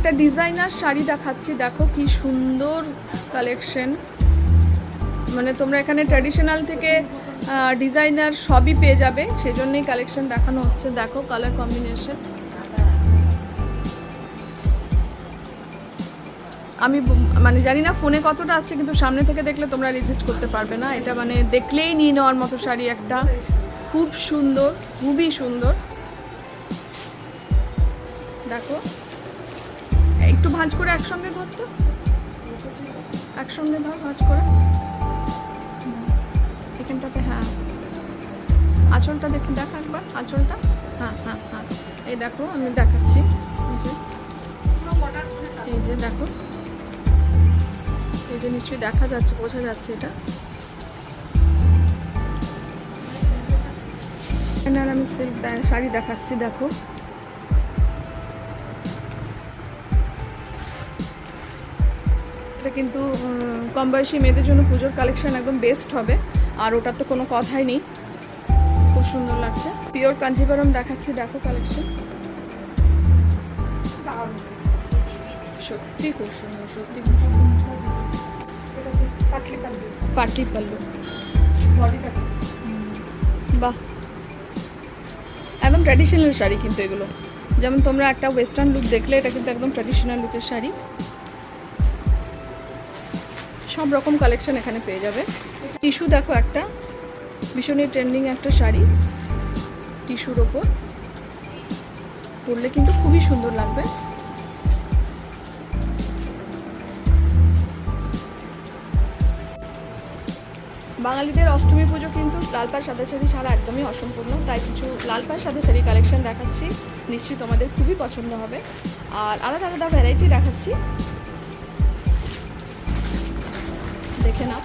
একটা ডিজাইনার শাড়ি দেখাচ্ছি, দেখো কি সুন্দর কালেকশন। মানে তোমরা এখানে ট্র্যাডিশনাল থেকে ডিজাইনার সবই পেয়ে যাবে, সেজন্যই কালেকশন দেখানো হচ্ছে। দেখো কালার কম্বিনেশন। আমি মানে জানি না ফোনে কতটা আছে, কিন্তু সামনে থেকে দেখলে তোমরা রেজিস্ট করতে পারবে না। এটা মানে দেখলেই নিয়ে নেওয়ার মতো শাড়ি একটা, খুব সুন্দর, খুবই সুন্দর। দেখো একটু ভাঁজ করে একসঙ্গে ধরতো, একসঙ্গে ধর ভাঁজ করে এখানটাতে। হ্যাঁ আঁচলটা দেখি, দেখা একবার আঁচলটা। হ্যাঁ হ্যাঁ হ্যাঁ, এই দেখো আমি দেখাচ্ছি। এই যে দেখো, এই যে নিশ্চয়ই দেখা যাচ্ছে, বোঝা যাচ্ছে এটা। আমি সিল্ক শাড়ি দেখাচ্ছি, দেখো এটা কিন্তু কম বয়সী মেয়েদের জন্য পুজোর কালেকশন একদম বেস্ট হবে, আর ওটার তো কোনো কথাই নেই, খুব সুন্দর লাগছে। পিওর কাঞ্জিভারম দেখাচ্ছি, দেখো কালেকশন সত্যি খুব সুন্দর, সত্যি খুব সুন্দর। পাটি পাল্লু, বাহ একদম ট্র্যাডিশনাল শাড়ি কিন্তু এগুলো। যেমন তোমরা একটা ওয়েস্টার্ন লুক দেখলে, এটা কিন্তু একদম ট্র্যাডিশনাল লুকের শাড়ি। সব রকম কালেকশন এখানে পেয়ে যাবে। টিস্যু দেখো, একটা ভীষণই ট্রেন্ডিং একটা শাড়ি, টিস্যুর ওপর পরলে কিন্তু খুবই সুন্দর লাগবে। বাঙালিদের অষ্টমী পুজো কিন্তু লাল পাড় সাদা শাড়ি ছাড়া একদমই অসম্পূর্ণ, তাই কিছু লাল পাড় সাদা শাড়ি কালেকশন দেখাচ্ছি, নিশ্চয়ই তোমাদের খুবই পছন্দ হবে। আর আলাদা আলাদা ভ্যারাইটি দেখাচ্ছি, দেখে নাও।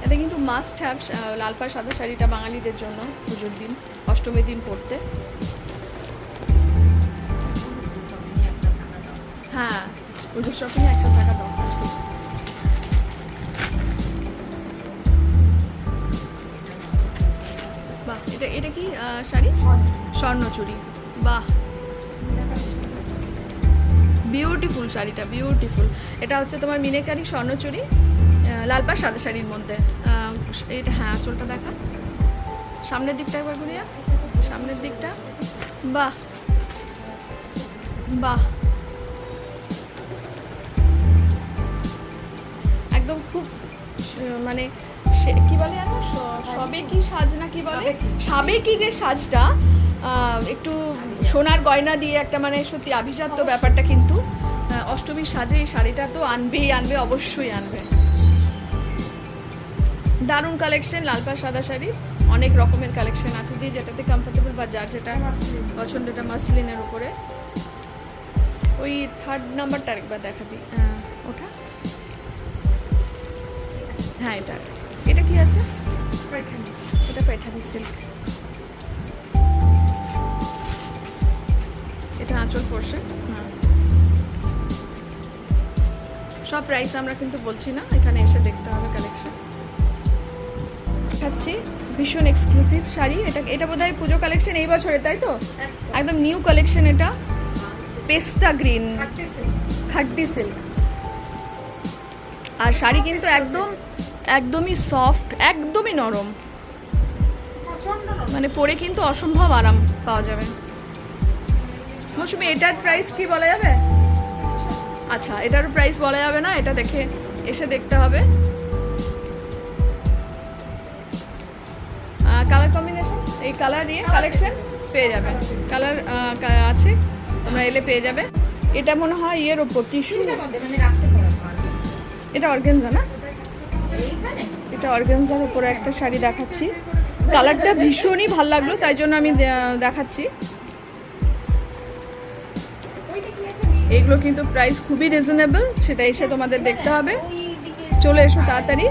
এটা কিন্তু মাস্ট হ্যাভ লাল পাড় সাদা শাড়িটা বাঙালিদের জন্য পুজোর দিন, অষ্টমীর দিন পরতে। হ্যাঁ পুজোর শপিংয়ে একটা টাকা দরকার। বাহ, এটা কি শাড়ি? স্বর্ণচুরি, বাহ বিউটিফুল শাড়িটা, বিউটিফুল। এটা হচ্ছে তোমার মিনেকারি স্বর্ণচুরি লাল পাড় সাদা শাড়ির মধ্যে। এটা হ্যাঁ আঁচলটা দেখা, সামনের দিকটা একবার ঘুরিয়া, সামনের দিকটা, বাহ বাহ একদম খুব মানে কি বলে জানো, সবে কি সাজ না কি বলে, সাবেকি যে সাজটা, একটু সোনার গয়না দিয়ে একটা মানে সত্যি আভিজাত্য ব্যাপারটা কিন্তু অষ্টমীর সাজে এই শাড়িটা তো আনবেই আনবে, অবশ্যই আনবে। দারুণ কালেকশন লাল পাড় সাদা শাড়ির, অনেক রকমের কালেকশন আছে, যে যেটাতে কমফোর্টেবল বা যার যেটা পছন্দ। এটা মাসলিনের উপরে। ওই থার্ড নাম্বারটা একবার দেখাবি, ওটা হ্যাঁ এটা, এটা কি আছে? এটা पैठानी সিল্ক, এটা আঁচল পোর্শন। হ্যাঁ সব প্রাইস আমরা কিন্তু বলছি না, এখানে এসে দেখতে হবে কালেকশন। দেখাচ্ছি ভীষণ এক্সক্লুসিভ শাড়ি, এটা বোধহয় পুজো কালেকশন এই বছরে, তাই তো? একদম নিউ কালেকশন এটা, পেস্তা গ্রিন খাট্টি সিল্ক। আর শাড়ি কিন্তু একদমই সফট, একদমই নরম, মানে পরে কিন্তু অসম্ভব আরাম পাওয়া যাবে। মৌসুমি এটার প্রাইস কি বলা যাবে? আচ্ছা এটার প্রাইস বলা যাবে না, এটা দেখে এসে দেখতে হবে। কালার কম্বিনেশন, এই কালার দিয়ে কালেকশন পেয়ে যাবে, কালার আছে, তোমরা এলে পেয়ে যাবে। এটা মনে হয় ইয়ের ওপর টিস্যু, এটা অর্গানজা না, এটা অর্গানজার উপরে একটা শাড়ি দেখাচ্ছি। কালারটা ভীষণই ভালো লাগলো, তাই জন্য আমি দেখাচ্ছি। এগুলো কিন্তু প্রাইস খুবই রিজনেবল, সেটা এসে তোমাদের দেখতে হবে। চলে এসো তাড়াতাড়ি।